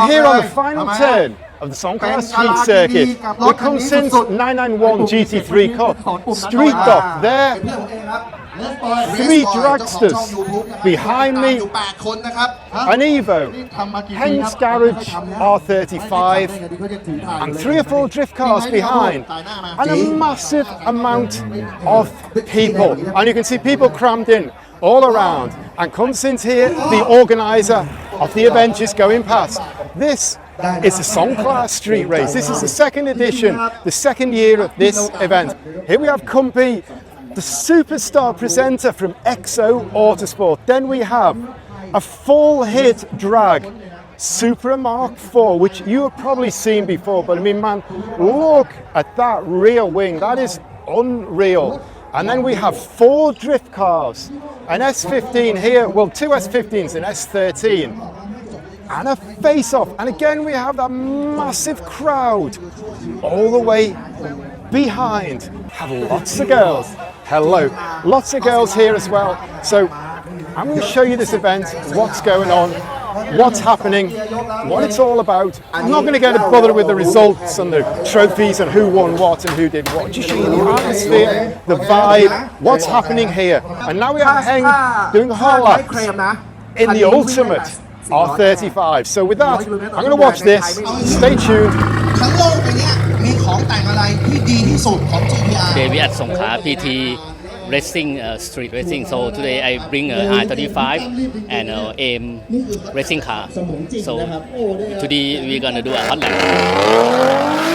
here on the final turn of the Songkhla Street Circuit. We come since 991 GT3 Cup. Street Dock there. 3 dragsters behind me, an Evo, Heng's Garage R35, and 3 or 4 drift cars behind, and a massive amount of people. And you can see people crammed in all around. And Kunsin's here, the organiser of the event, is going past. This is the Songkhla Street Race. This is the 2nd edition, the 2nd year of this event. Here we have Kumpy, the superstar presenter from EXO Autosport. Then we have a full hit drag Supra Mark IV, which you have probably seen before, but I mean, man, look at that rear wing. That is unreal. And then we have 4 drift cars, an S15 here, well, 2 S15s, an S13, and a face-off. And again, we have that massive crowd all the way behind. Have lots of girls. Hello, lots of girls here as well. So I'm going to show you this event, what's going on, what's happening, what it's all about. I'm not going to get bothered with the results and the trophies and who won what and who did what. Just show you the atmosphere, the vibe, what's happening here. And now we have Heng doing hard laps in the ultimate R35. So with that, I'm going to watch this. Stay tuned. Today we at Songkhla PT Racing Street Racing. So today I bring I-35 and AIM racing car. So today we're gonna do a hot lap.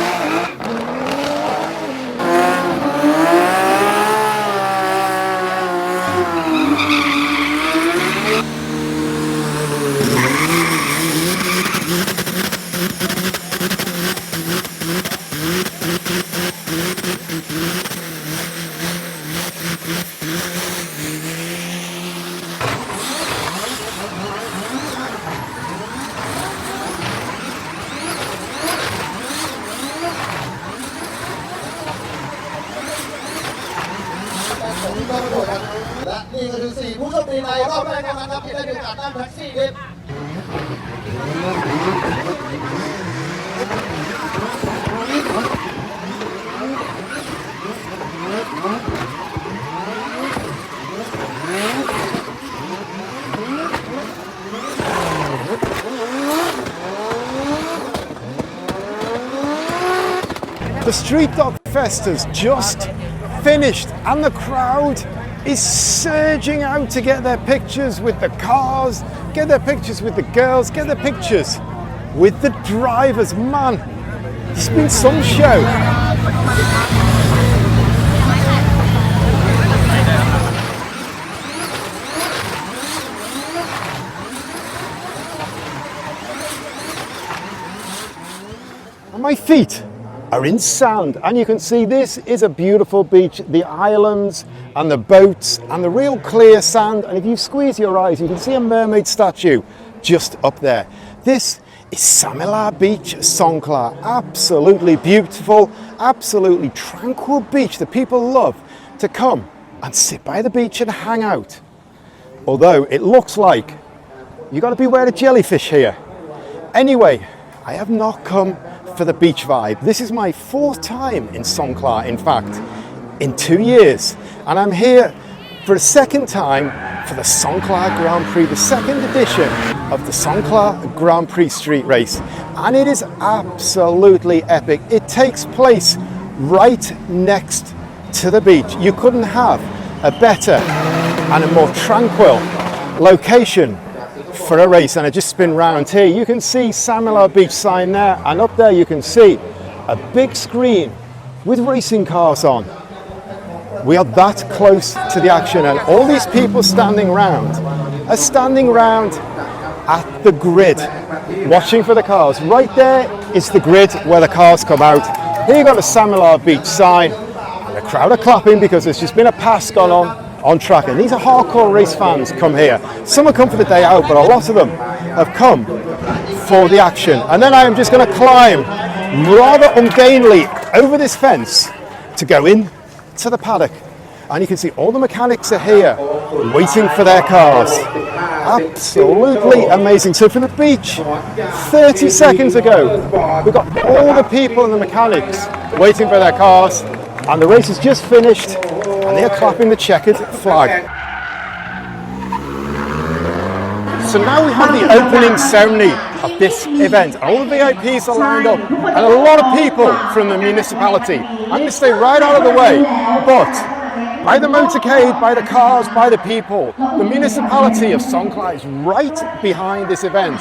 The Street Dock Fest has just finished and the crowd is surging out to get their pictures with the cars, get their pictures with the girls, get their pictures with the drivers. Man, it's been some show. And my feet are in sand, and you can see this is a beautiful beach, the islands and the boats and the real clear sand. And if you squeeze your eyes, you can see a mermaid statue just up there. This is Samila Beach, Songkhla. Absolutely beautiful, absolutely tranquil beach that people love to come and sit by the beach and hang out. Although it looks like you've got to beware of jellyfish here. Anyway, I have not come for the beach vibe. This is my 4th time in Songkhla, in fact, in 2 years. And I'm here for a 2nd time for the Songkhla Grand Prix, the 2nd edition of the Songkhla Grand Prix Street Race. And it is absolutely epic. It takes place right next to the beach. You couldn't have a better and a more tranquil location for a race. And I just spin round here. You can see Samila Beach sign there, and up there you can see a big screen with racing cars on. We are that close to the action, and all these people standing around are standing around at the grid watching for the cars. Right there is the grid where the cars come out. Here you've got a Samila Beach sign, and the crowd are clapping because there's just been a pass gone on track, and these are hardcore race fans come here. Some have come for the day out, but a lot of them have come for the action. And then I am just going to climb rather ungainly over this fence to go in to the paddock, and you can see all the mechanics are here waiting for their cars. Absolutely amazing. So for the beach, 30 seconds ago, we've got all the people and the mechanics waiting for their cars, and the race has just finished, and they are clapping the checkered flag. So now we have the opening ceremony of this event. All the VIPs are lined up, and a lot of people from the municipality. I'm going to stay right out of the way, but by the motorcade, by the cars, by the people, the municipality of Songkhla is right behind this event.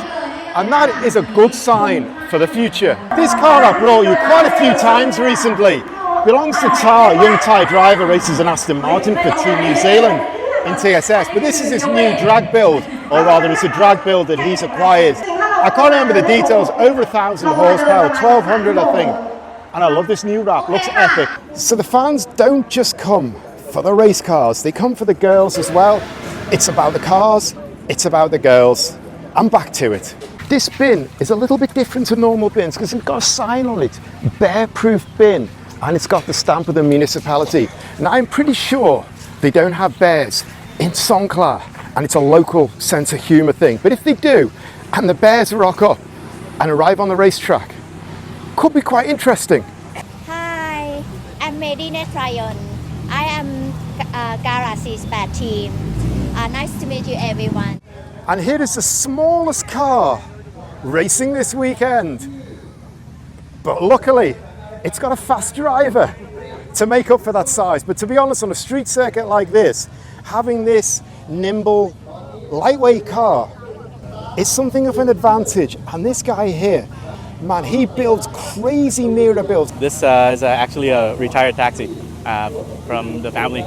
And that is a good sign for the future. This car I brought you quite a few times recently belongs to Tar, a young Thai driver, races an Aston Martin for Team New Zealand in TSS. But this is his new drag build, or rather it's a drag build that he's acquired. I can't remember the details, over 1,000 horsepower, 1,200 I think. And I love this new wrap, looks epic. So the fans don't just come for the race cars, they come for the girls as well. It's about the cars, it's about the girls. I'm back to it. This bin is a little bit different to normal bins because it's got a sign on it, bear-proof bin, and it's got the stamp of the municipality. Now I'm pretty sure they don't have bears in Songkhla, and it's a local sense of humour thing. But if they do, and the bears rock up and arrive on the racetrack, could be quite interesting. Hi, I'm Medina Trayon. I am Garage 8 team. Nice to meet you, everyone. And here is the smallest car racing this weekend. But luckily, it's got a fast driver to make up for that size. But to be honest, on a street circuit like this, having this nimble, lightweight car is something of an advantage. And this guy here, man, he builds crazy mirror builds. This is actually a retired taxi from the family.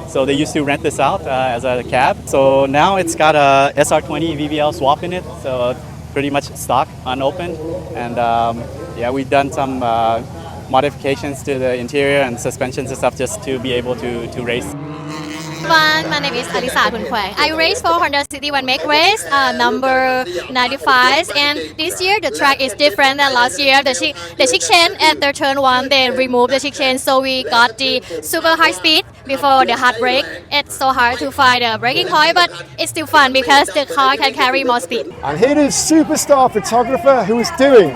So they used to rent this out as a cab. So now it's got a SR20 VVL swap in it. So pretty much stock, unopened. And yeah, we've done some modifications to the interior and suspensions and stuff just to be able to race. My name is Alisa Kunkwang. I race for Honda City One Make Race, number 95. And this year the track is different than last year. The chick chain at the turn 1, they removed the chick chain, so we got the super high speed before the hard brake. It's so hard to find a braking point, but it's still fun because the car can carry more speed. And here is superstar photographer who is doing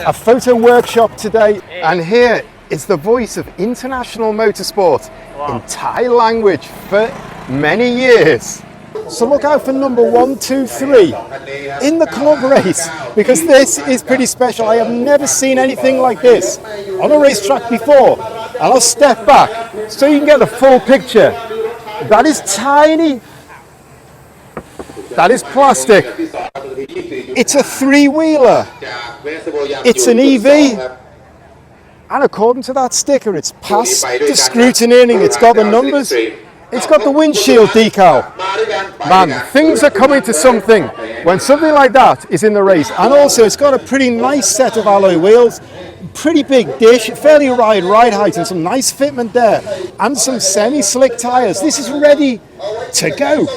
a photo workshop today. And here is the voice of international motorsport in Thai language for many years. So look out for number 1, 2, 3 in the club race, because this is pretty special. I have never seen anything like this on a racetrack before. And I'll step back so you can get the full picture. That is tiny. That is plastic. It's a 3-wheeler. It's an EV. And according to that sticker, it's passed the scrutineering. It's got the numbers. It's got the windshield decal. Man, things are coming to something when something like that is in the race. And also, it's got a pretty nice set of alloy wheels, pretty big dish, fairly wide ride height, and some nice fitment there, and some semi-slick tyres. This is ready to go.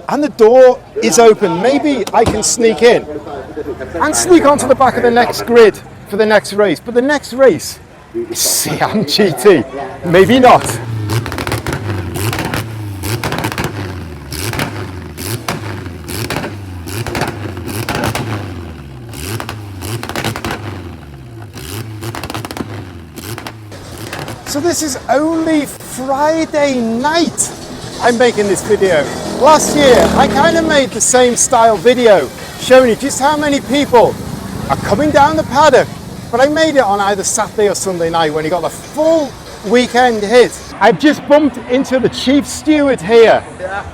And the door is open. Maybe I can sneak in and sneak onto the back of the next grid for the next race. But the next race is Siam GT. Maybe not. So this is only Friday night I'm making this video. Last year I kind of made the same style video showing you just how many people are coming down the paddock, but I made it on either Saturday or Sunday night when you got the full weekend hit. I've just bumped into the chief steward here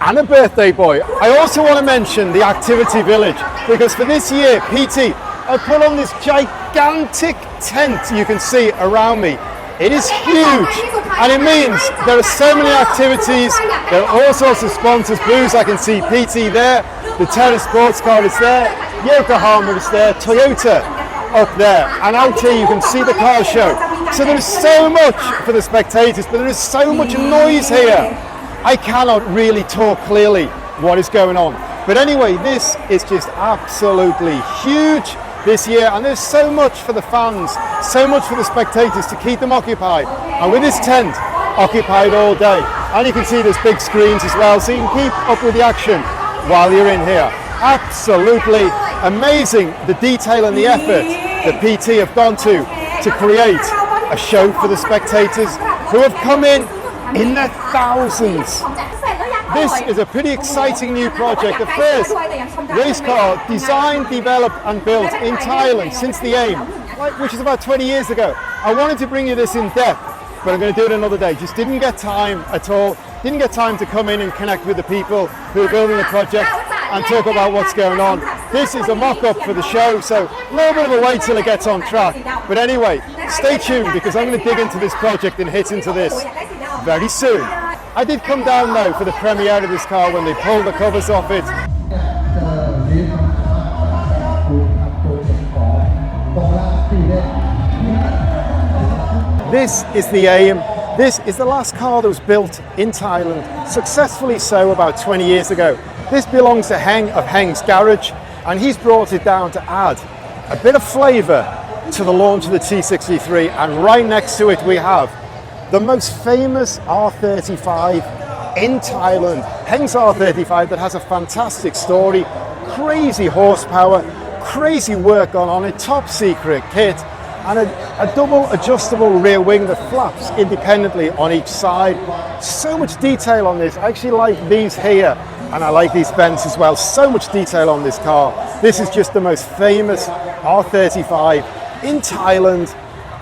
and a birthday boy. I also want to mention the activity village, because for this year PT I put on this gigantic tent you can see around me. It is huge, and it means there are so many activities. There are all sorts of sponsors, Booze, I can see PT there, the Terra sports car is there, Yokohama is there, Toyota up there, and out here you can see the car show. So there is so much for the spectators, but there is so much noise here. I cannot really talk clearly what is going on. But anyway, this is just absolutely huge this year, and there's so much for the fans, so much for the spectators to keep them occupied. And with this tent, occupied all day. And you can see there's big screens as well, so you can keep up with the action while you're in here. Absolutely amazing, the detail and the effort that PT have gone to create a show for the spectators who have come in their thousands. This is a pretty exciting new project, the first race car designed, developed and built in Thailand since the AIM, which is about 20 years ago. I wanted to bring you this in depth, but I'm going to do it another day. Just didn't get time at all. Didn't get time to come in and connect with the people who are building the project and talk about what's going on. This is a mock-up for the show, so a little bit of a wait till it gets on track. But anyway, stay tuned because I'm going to dig into this project and hit into this very soon. I did come down though for the premiere of this car when they pulled the covers off it. This is the AIM. This is the last car that was built in Thailand, successfully so about 20 years ago. This belongs to Heng of Heng's Garage, and he's brought it down to add a bit of flavour to the launch of the T63, and right next to it we have the most famous R35 in Thailand, Heng's R35, that has a fantastic story, crazy horsepower, crazy work gone on it, top secret kit, and a double adjustable rear wing that flaps independently on each side. So much detail on this. I actually like these here, and I like these vents as well. So much detail on this car. This is just the most famous R35 in Thailand,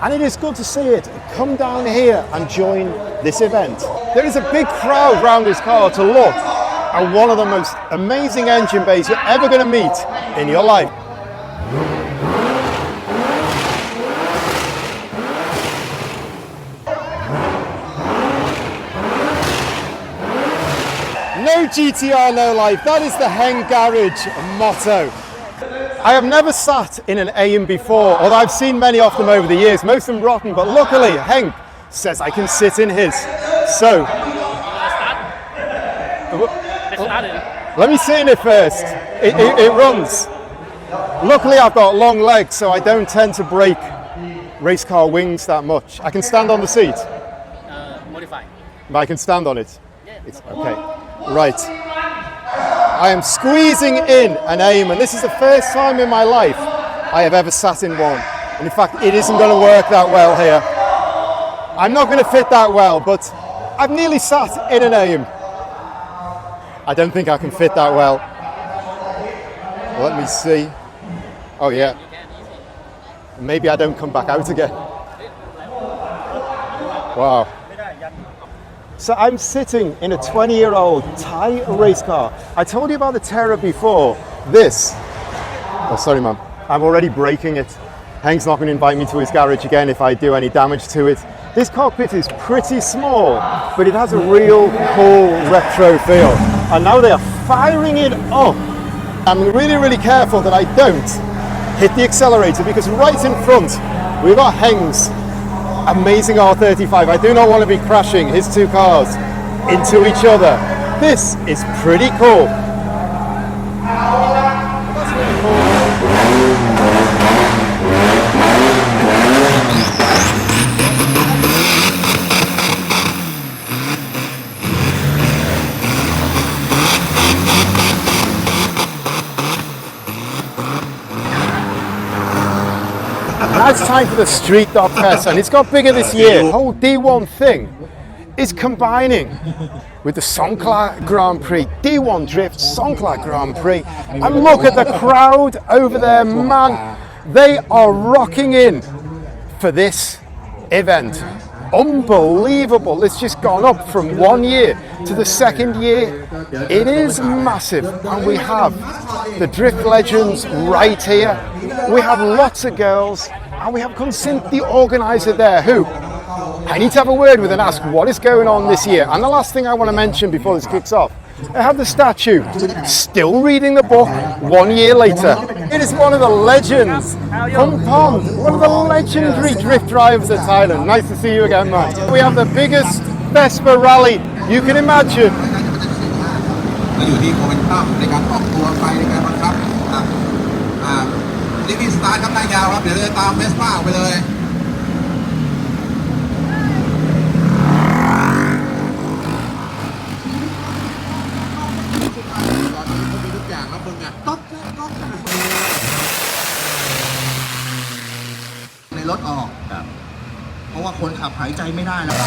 and it is good to see it. Come down here and join this event. There is a big crowd around this car to look at one of the most amazing engine bays you're ever going to meet in your life. No GTR, no life. That is the Heng Garage motto. I have never sat in an AIM before, although I've seen many of them over the years, most of them rotten, but luckily Heng says I can sit in his. So, let me sit in it first. It runs. Luckily I've got long legs, so I don't tend to break race car wings that much. I can stand on the seat. Modify. I can stand on it. It's okay. Right. I am squeezing in an AIM, and this is the first time in my life I have ever sat in one. And in fact, it isn't going to work that well here. I'm not going to fit that well, but I've nearly sat in an AIM. I don't think I can fit that well. Let me see. Oh yeah. Maybe I don't come back out again. Wow. So I'm sitting in a 20-year-old Thai race car. I told you about the Terror before. This. Oh, sorry, ma'am. I'm already breaking it. Heng's not going to invite me to his garage again if I do any damage to it. This cockpit is pretty small, but it has a real cool retro feel. And now they are firing it up. I'm really, really careful that I don't hit the accelerator because right in front, we've got Heng's amazing R35. I do not want to be crashing his two cars into each other. This is pretty cool. That's really cool. Now it's time for the street dog test, and it's got bigger this year. The whole D1 thing is combining with the Songkhla Grand Prix, D1 Drift Songkhla Grand Prix. And look at the crowd over there, man. They are rocking in for this event. Unbelievable. It's just gone up from 1 year to the second year. It is massive, and we have the drift legends right here. We have lots of girls, and we have Consint, the organizer there, who I need to have a word with and ask what is going on this year. And the last thing I want to mention before this kicks off, I have the statue still reading the book 1 year later. It is one of the legends, Pum Pond, one of the legendary drift drivers of Thailand. Nice to see you again, man. We have the biggest Vespa rally you can imagine. อยู่ที่โมเมนตัมในการออกตัวไปในการบังคับลิมิตสตาร์ทครับนายยาวครับเดี๋ยวจะตามเวสป้าไปเลย รถออกเพราะว่าคนขับหายใจไม่ได้แล้ว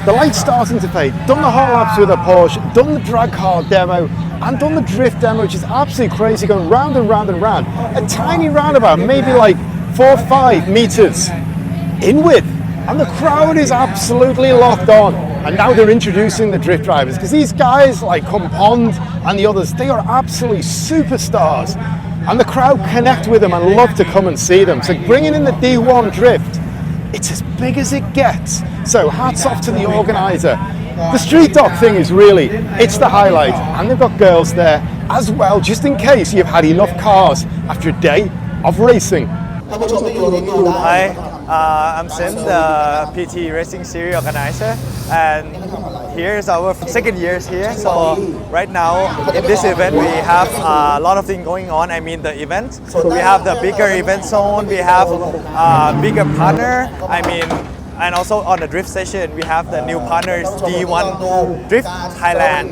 The light's starting to fade. Done the hot laps with a Porsche, done the drag car demo, and done the drift demo, which is absolutely crazy, going round and round and round. A tiny roundabout, maybe like 4 or 5 meters in width, and the crowd is absolutely locked on. And now they're introducing the drift drivers, because these guys like Pond and the others, they are absolutely superstars. And the crowd connect with them and love to come and see them. So bringing in the D1 drift, it's as big as it gets. So hats off to the organizer. The street dog thing is really, it's the highlight. And they've got girls there as well, just in case you've had enough cars after a day of racing. Hi, I'm Sim, the PT Racing Series organizer, and here's our second year here. So right now in this event we have a lot of things going on. I mean the event. We have the bigger event zone. We have bigger partner. And also on the drift session we have the new partners D1 Drift Thailand.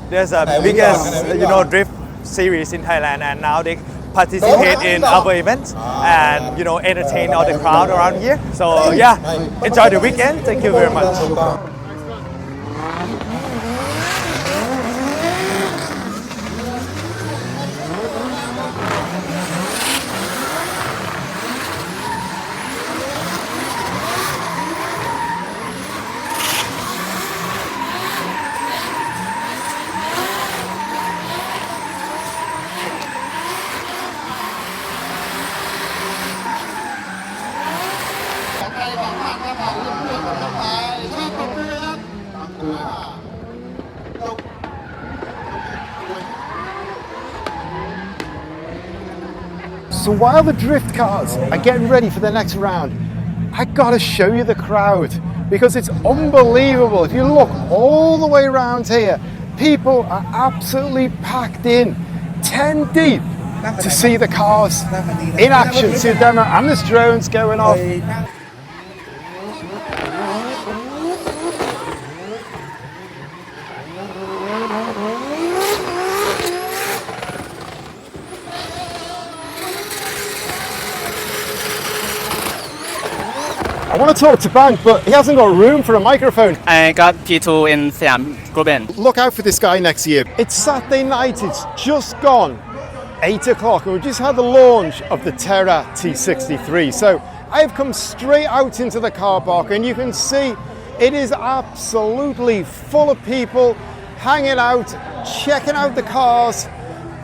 There's the biggest drift series in Thailand, and now they participate in our event and entertain all the crowd around here. So yeah, enjoy the weekend. Thank you very much. So while the drift cars are getting ready for the next round, I gotta show you the crowd, because it's unbelievable. If you look all the way around here, people are absolutely packed in, 10 deep, to see the cars in action, see the demo, and there's drones going off. I want to talk to Bank, but he hasn't got room for a microphone. I got P2 in Siam Group N. Look out for this guy next year. It's Saturday night, it's just gone 8 o'clock, and we just had the launch of the Terra T63. So I've come straight out into the car park, and you can see it is absolutely full of people hanging out, checking out the cars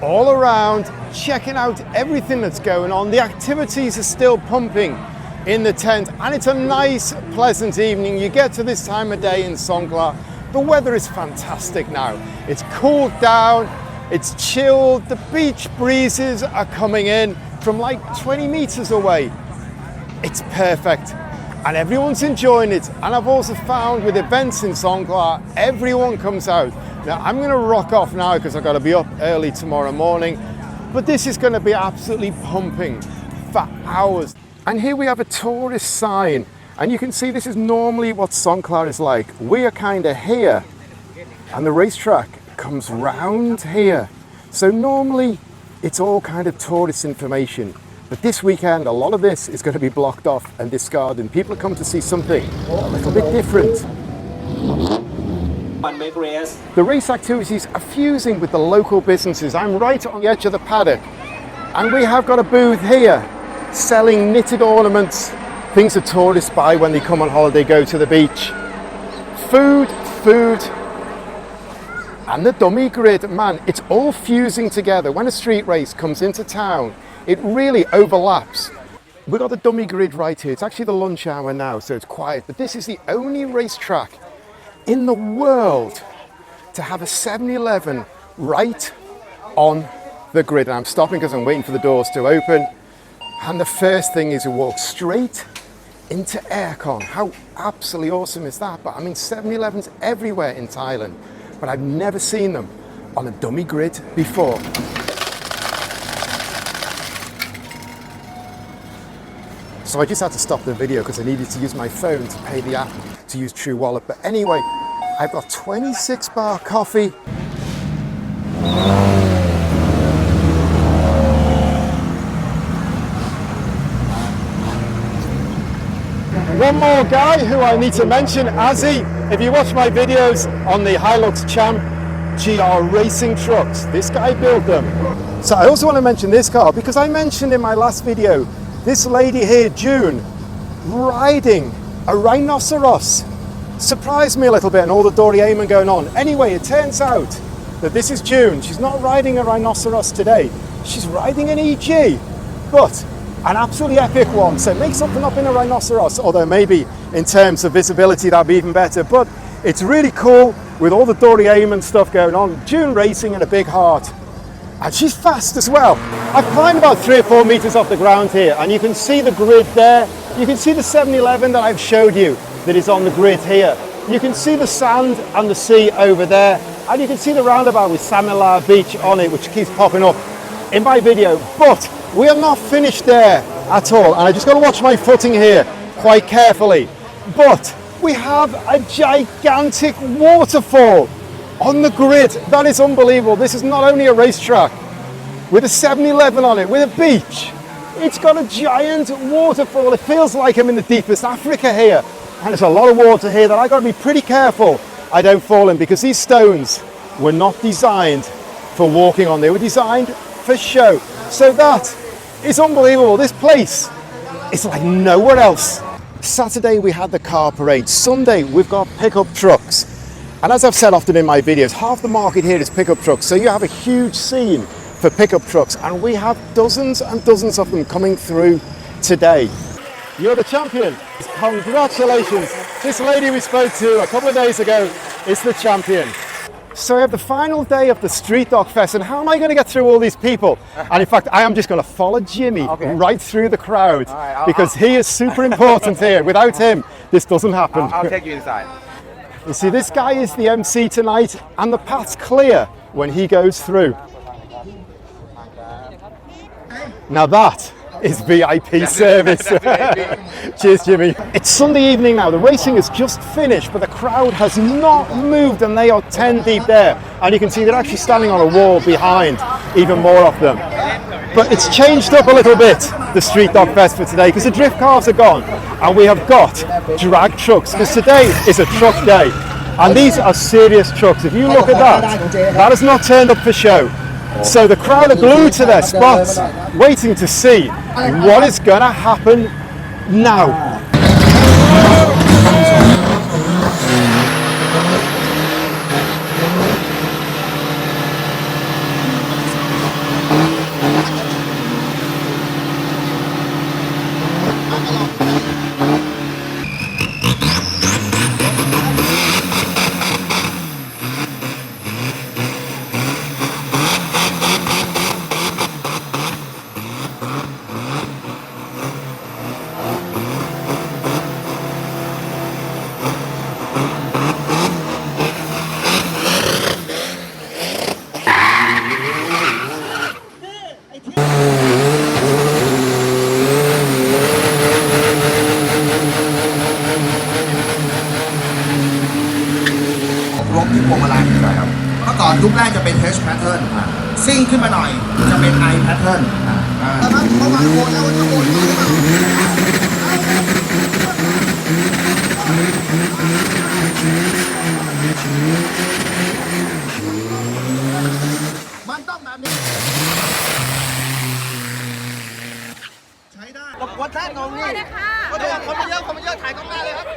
all around, checking out everything that's going on. The activities are still pumping in the tent, and it's a nice, pleasant evening. You get to this time of day in Songkhla, the weather is fantastic now. It's cooled down, it's chilled, the beach breezes are coming in from like 20 meters away. It's perfect, and everyone's enjoying it. And I've also found with events in Songkhla, everyone comes out. Now I'm gonna rock off now because I've got to be up early tomorrow morning, but this is gonna be absolutely pumping for hours. And here we have a tourist sign, and you can see this is normally what Songkhla is like. We are kind of here, and the racetrack comes round here. So normally it's all kind of tourist information, but this weekend a lot of this is going to be blocked off and discarded. People come to see something a little bit different. The race activities are fusing with the local businesses. I'm right on the edge of the paddock, and we have got a booth here selling knitted ornaments, things that tourists buy when they come on holiday, go to the beach. Food, and the dummy grid. Man, it's all fusing together. When a street race comes into town, it really overlaps. We've got the dummy grid right here. It's actually the lunch hour now, so it's quiet, but this is the only racetrack in the world to have a 7-Eleven right on the grid. And I'm stopping because I'm waiting for the doors to open. And the first thing is to walk straight into aircon. How absolutely awesome is that? But I mean, 7-Elevens everywhere in Thailand, but I've never seen them on a dummy grid before. So I just had to stop the video because I needed to use my phone to pay the app to use True Wallet. But anyway, I've got 26 bar coffee. One more guy who I need to mention, Azzy. If you watch my videos on the Hilux Champ GR racing trucks, this guy built them. So I also want to mention this car because I mentioned in my last video, this lady here, June, riding a rhinoceros. Surprised me a little bit and all the Doraemon going on. Anyway, it turns out that this is June. She's not riding a rhinoceros today. She's riding an EG, but an absolutely epic one. So make something up in a rhinoceros, although maybe in terms of visibility that'd be even better. But it's really cool with all the Doraemon stuff going on. June racing and a big heart. And she's fast as well. I've climbed about 3 or 4 meters off the ground here, and you can see the grid there. You can see the 7-Eleven that I've showed you that is on the grid here. You can see the sand and the sea over there, and you can see the roundabout with Samila beach on it, which keeps popping up in my video. But we are not finished there at all, and I just got to watch my footing here quite carefully. But we have a gigantic waterfall on the grid. That is unbelievable. This is not only a racetrack with a 7-Eleven on it, with a beach. It's got a giant waterfall. It feels like I'm in the deepest Africa here. And there's a lot of water here that I got to be pretty careful I don't fall in, because these stones were not designed for walking on. They were designed for show. So that is unbelievable. This place is like nowhere else. Saturday we had the car parade. Sunday we've got pickup trucks. And as I've said often in my videos, half the market here is pickup trucks. So you have a huge scene for pickup trucks, and we have dozens and dozens of them coming through today. You're the champion. Congratulations. This lady we spoke to a couple of days ago is the champion. So we have the final day of the Street Dog Fest, and how am I going to get through all these people? And in fact, I am just going to follow Jimmy right through the crowd, because he is super important here. Without him, this doesn't happen. I'll take you inside. You see, this guy is the MC tonight, and the path's clear when he goes through. Now that is VIP service. Cheers, Jimmy. It's Sunday evening now. The racing has just finished, but the crowd has not moved, and they are 10 deep there. And you can see they're actually standing on a wall behind even more of them. But it's changed up a little bit, the Street Dog Fest for today, because the drift cars are gone, and we have got drag trucks, because today is a truck day. And these are serious trucks. If you look at that, that has not turned up for show. So the crowd are glued to their spots, waiting to see what is going to happen now.เมื่อก่อนยุคแรกจะเป็น H pattern ซิ่งขึ้นมาหน่อยจะเป็น I pattern ตอนนั้นเขามาโกนแล้วจะโกนมันต้องแบบนี้ใช้ได้รบกวนท่านตรงนี้คนมาเยอะถ่ายตรงหน้าเลยครับ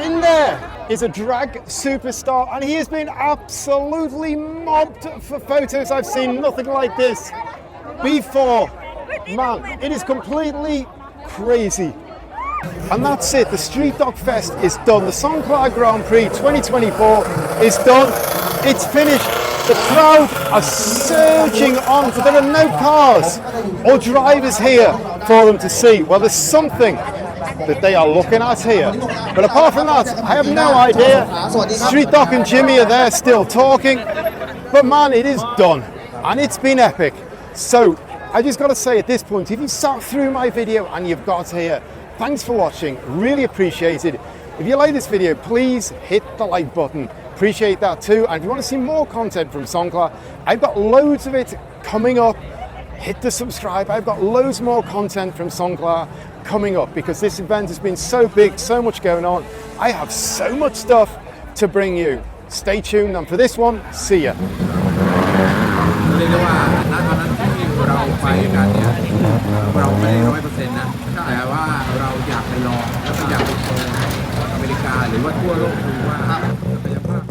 In there is a drag superstar, and he has been absolutely mobbed for photos. I've seen nothing like this before. Man, it is completely crazy. And that's it, the Street Dog Fest is done. The Songkhla Grand Prix 2024 is done. It's finished. The crowd are surging on, but there are no cars or drivers here for them to see. Well, there's something that they are looking at here. But apart from that, I have no idea. Street Dog and Jimmy are there still talking. But man, it is done. And it's been epic. So, I just got to say at this point, if you sat through my video and you've got here, thanks for watching, really appreciate it. If you like this video, please hit the like button. Appreciate that too. And if you want to see more content from Songkhla, I've got loads of it coming up. Hit the subscribe. I've got loads more content from Songkhla coming up because this event has been so big, so much going on. I have so much stuff to bring you. Stay tuned, and for this one, see ya. เรียกได้ว่าณตอนนั้นที่เราไปกันเนี่ยเราไม่ได้100%นะแต่ว่าเราอยากไปลองแล้วก็อยากไปโชว์อเมริกาหรือว่าทั่วโลกดูว่าศักยภาพ